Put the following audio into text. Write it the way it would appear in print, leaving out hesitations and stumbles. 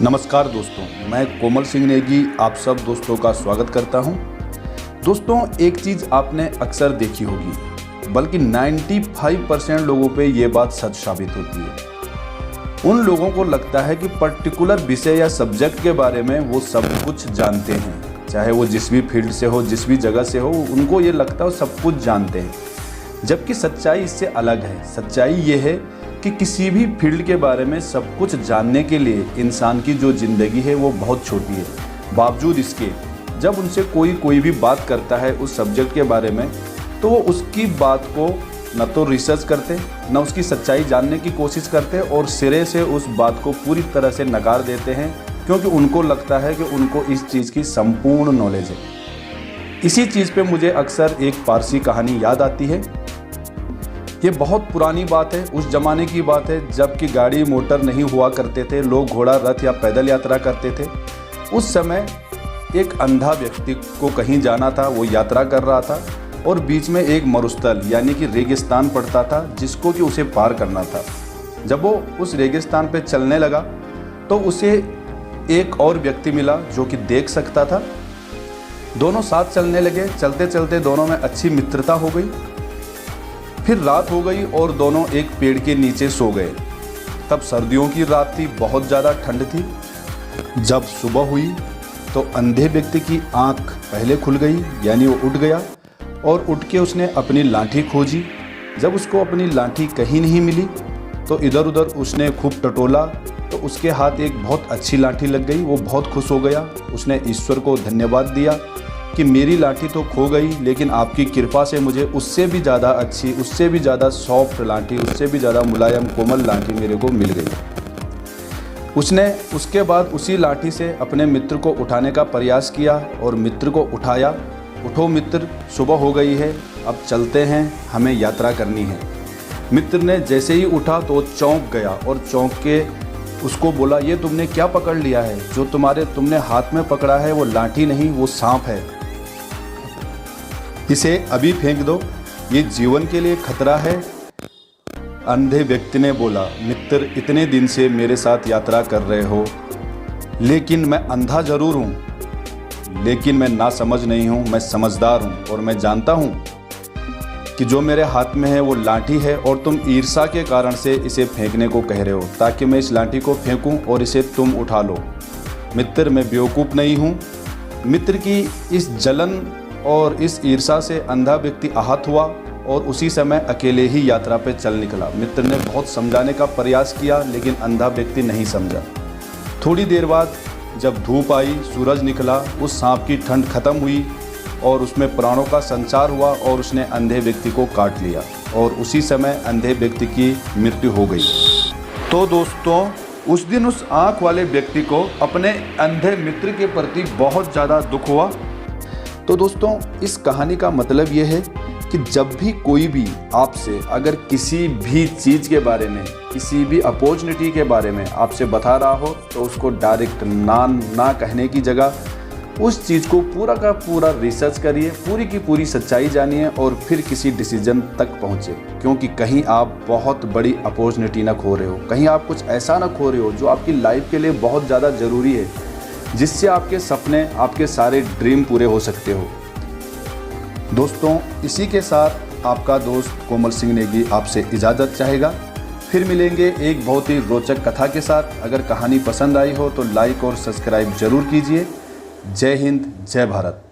नमस्कार दोस्तों, मैं कोमल सिंह नेगी आप सब दोस्तों का स्वागत करता हूं। दोस्तों, एक चीज़ आपने अक्सर देखी होगी, बल्कि 95% लोगों पे ये बात सच साबित होती है। उन लोगों को लगता है कि पर्टिकुलर विषय या सब्जेक्ट के बारे में वो सब कुछ जानते हैं, चाहे वो जिस भी फील्ड से हो, जिस भी जगह से हो, उनको ये लगता है वो सब कुछ जानते हैं। जबकि सच्चाई इससे अलग है। सच्चाई ये है कि किसी भी फील्ड के बारे में सब कुछ जानने के लिए इंसान की जो ज़िंदगी है वो बहुत छोटी है। बावजूद इसके जब उनसे कोई भी बात करता है उस सब्जेक्ट के बारे में, तो वो उसकी बात को न तो रिसर्च करते, न उसकी सच्चाई जानने की कोशिश करते और सिरे से उस बात को पूरी तरह से नकार देते हैं, क्योंकि उनको लगता है कि उनको इस चीज़ की संपूर्ण नॉलेज है। इसी चीज़ पे मुझे अक्सर एक पारसी कहानी याद आती है। ये बहुत पुरानी बात है, उस ज़माने की बात है जबकि गाड़ी मोटर नहीं हुआ करते थे, लोग घोड़ा, रथ या पैदल यात्रा करते थे। उस समय एक अंधा व्यक्ति को कहीं जाना था, वो यात्रा कर रहा था और बीच में एक मरुस्थल यानी कि रेगिस्तान पड़ता था जिसको कि उसे पार करना था। जब वो उस रेगिस्तान पे चलने लगा तो उसे एक और व्यक्ति मिला जो कि देख सकता था। दोनों साथ चलने लगे। चलते चलते दोनों में अच्छी मित्रता हो गई। फिर रात हो गई और दोनों एक पेड़ के नीचे सो गए। तब सर्दियों की रात थी, बहुत ज़्यादा ठंड थी। जब सुबह हुई तो अंधे व्यक्ति की आंख पहले खुल गई, यानी वो उठ गया और उठ के उसने अपनी लाठी खोजी। जब उसको अपनी लाठी कहीं नहीं मिली तो इधर उधर उसने खूब टटोला तो उसके हाथ एक बहुत अच्छी लाठी लग गई। वो बहुत खुश हो गया। उसने ईश्वर को धन्यवाद दिया कि मेरी लाठी तो खो गई, लेकिन आपकी कृपा से मुझे उससे भी ज़्यादा अच्छी, उससे भी ज़्यादा सॉफ्ट लाठी, उससे भी ज़्यादा मुलायम कोमल लाठी मेरे को मिल गई। उसने उसके बाद उसी लाठी से अपने मित्र को उठाने का प्रयास किया और मित्र को उठाया। उठो मित्र, सुबह हो गई है, अब चलते हैं, हमें यात्रा करनी है। मित्र ने जैसे ही उठा तो वो चौंक गया और चौंक के उसको बोला, ये तुमने क्या पकड़ लिया है? जो तुमने हाथ में पकड़ा है वो लाठी नहीं, वो सांप है। इसे अभी फेंक दो, ये जीवन के लिए खतरा है। अंधे व्यक्ति ने बोला, मित्र, इतने दिन से मेरे साथ यात्रा कर रहे हो, लेकिन मैं अंधा जरूर हूँ, लेकिन मैं नासमझ नहीं हूँ, मैं समझदार हूँ और मैं जानता हूँ कि जो मेरे हाथ में है वो लाठी है और तुम ईर्ष्या के कारण से इसे फेंकने को कह रहे हो ताकि मैं इस लाठी को फेंकूं और इसे तुम उठा लो। मित्र, मैं बेवकूफ़ नहीं हूँ। मित्र की इस जलन और इस ईर्ष्या से अंधा व्यक्ति आहत हुआ और उसी समय अकेले ही यात्रा पे चल निकला। मित्र ने बहुत समझाने का प्रयास किया, लेकिन अंधा व्यक्ति नहीं समझा। थोड़ी देर बाद जब धूप आई, सूरज निकला, उस सांप की ठंड खत्म हुई और उसमें प्राणों का संचार हुआ और उसने अंधे व्यक्ति को काट लिया और उसी समय अंधे व्यक्ति की मृत्यु हो गई। तो दोस्तों, उस दिन उस आँख वाले व्यक्ति को अपने अंधे मित्र के प्रति बहुत ज़्यादा दुख हुआ। तो दोस्तों, इस कहानी का मतलब ये है कि जब भी कोई भी आपसे अगर किसी भी चीज़ के बारे में, किसी भी अपॉर्चुनिटी के बारे में आपसे बता रहा हो, तो उसको डायरेक्ट ना कहने की जगह उस चीज़ को पूरा का पूरा रिसर्च करिए, पूरी की पूरी सच्चाई जानिए और फिर किसी डिसीजन तक पहुँचे। क्योंकि कहीं आप बहुत बड़ी अपॉर्चुनिटी ना खो रहे हो, कहीं आप कुछ ऐसा ना खो रहे हो जो आपकी लाइफ के लिए बहुत ज़्यादा ज़रूरी है, जिससे आपके सपने, आपके सारे ड्रीम पूरे हो सकते हो। दोस्तों, इसी के साथ आपका दोस्त कोमल सिंह नेगी आपसे इजाज़त चाहेगा। फिर मिलेंगे एक बहुत ही रोचक कथा के साथ। अगर कहानी पसंद आई हो तो लाइक और सब्सक्राइब जरूर कीजिए। जय हिंद, जय भारत।